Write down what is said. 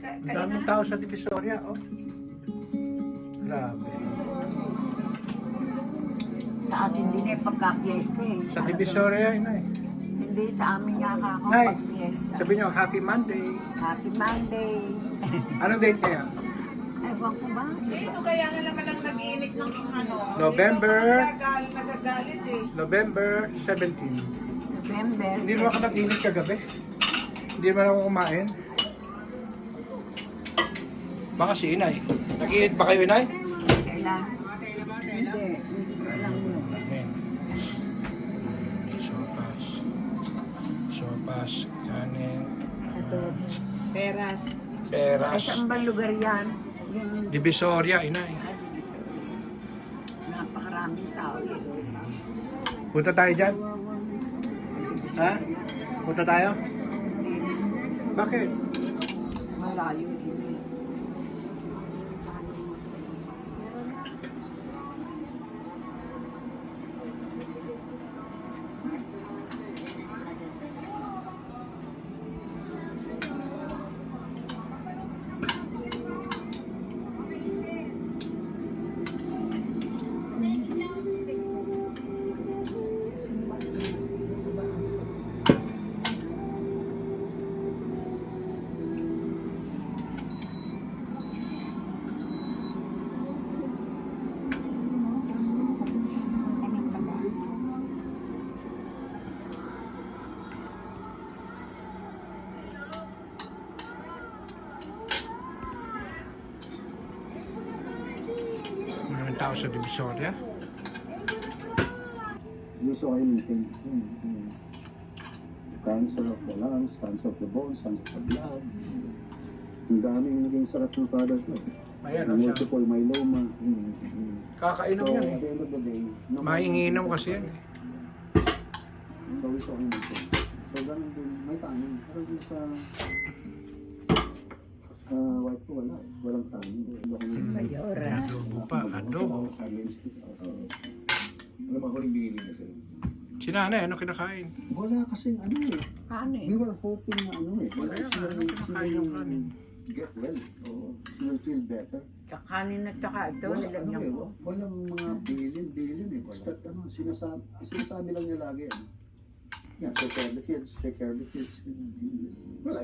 Ang daming tao sa Divisoria, oh. Grabe. Sa atin din eh, pagka-fiesta eh. Sa Divisoria, Inay. Hindi, sa amin nga ako Nay, pag-fiesta. sabi niyo, Happy Monday. Happy Monday. Anong date kaya? Ewan ko ba? Sino kaya nga naman ang nag-iinit ng ano? November. Nagagalit eh. November 17. November. Hindi naman ako nag-init kagabi. Hindi naman ako kumain. Baka si Inay. Nag-init ba kayo, Inay? Kailan? Hindi ko alam yun. Amen. Sopas. Sopas. Kanin. Ito, peras. Ay, Peras. saan ba lugar yan? Yung Divisoria, Inay. napakaraming tao yun. Punta tayo dyan. Ha? Punta tayo? Bakit? Malayo din. Maraming tao sa Divisoria. Gusto kayo maintain. Cancer of the lungs, cancer of the bones, cancer of the blood. Ang daming naging sakit ng father ko. Ayan, ang siya. Multiple myeloma. Kakainom So, yan at the eh. end of the day, no Maiinginom kasi yan eh. So, gusto kayo maintain. So, ganun din, may tanin. Pero dun sa wife ko, wala. Walang tanin. Sayora. Adobo pa, adobo. Sa against it. So, Ano ba huling binili niya sa'yo? Si nanay, ano kinakain? wala kasing ano eh. Ano We eh? were hoping na ano eh. Wala yan, ano kinakain yung kanin? Get well. Oo. She will feel better. Kakanin at saka ito, nilagyan eh, ko. walang mga billion eh. Basta ano, sinasabi lang niya lagi. Yan, take care of the kids, take care of the kids. Wala,